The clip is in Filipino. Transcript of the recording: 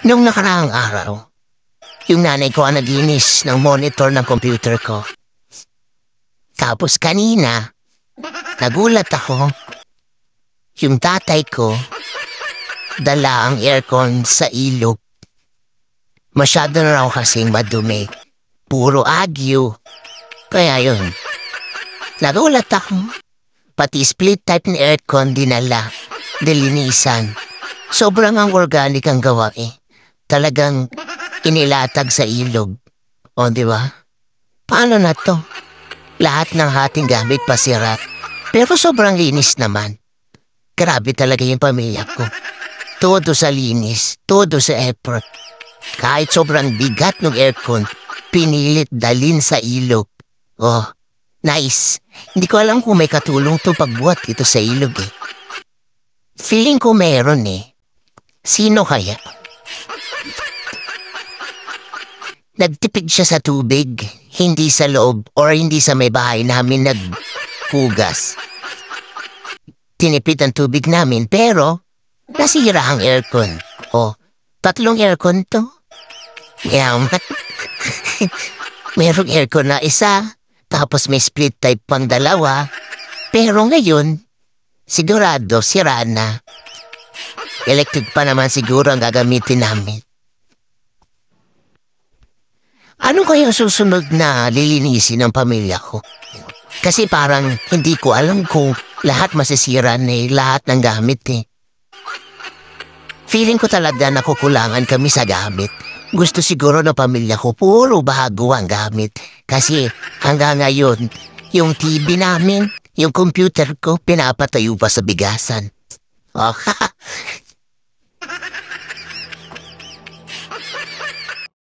Nung nakaraang araw, yung nanay ko ang naglinis ng monitor ng computer ko. Tapos kanina, nagulat ako. Yung tatay ko, dala ang aircon sa ilog. Masyado na raw kasing madumi. Puro agyo. Kaya yun, nagulat ako. Pati split type ni aircon dinala, dilinisan. Sobrang ang organic ang gawa eh. Talagang inilatag sa ilog. O, di ba? Paano na to? Lahat ng ating gamit pasira. Pero sobrang linis naman. Grabe talaga yung pamilya ko. Todo sa linis, todo sa effort. Kahit sobrang bigat ng aircon, pinilit dalin sa ilog. Oh, nice. Hindi ko alam kung may katulong to pagbuhat ito sa ilog eh. Feeling ko meron eh. Sino kaya? Nagtipid siya sa tubig, hindi sa loob or hindi sa may bahay namin naghugas. Tinipid ang tubig namin pero nasira ang aircon. Oh, 3 aircon to. Merong aircon na isa, tapos may split type pang 2. Pero ngayon, sigurado sira na. Electric pa naman siguro ang gagamitin namin. Ano kaya susunod na lilinisin ng pamilya ko? Kasi parang hindi ko alam kung lahat masisira na lahat ng gamit eh. Feeling ko talaga nakukulangan kami sa gamit. Gusto siguro ng pamilya ko puro bago ang gamit. Kasi hanggang ngayon, yung TV namin, yung computer ko, pinapatayo pa sa bigasan. Oh,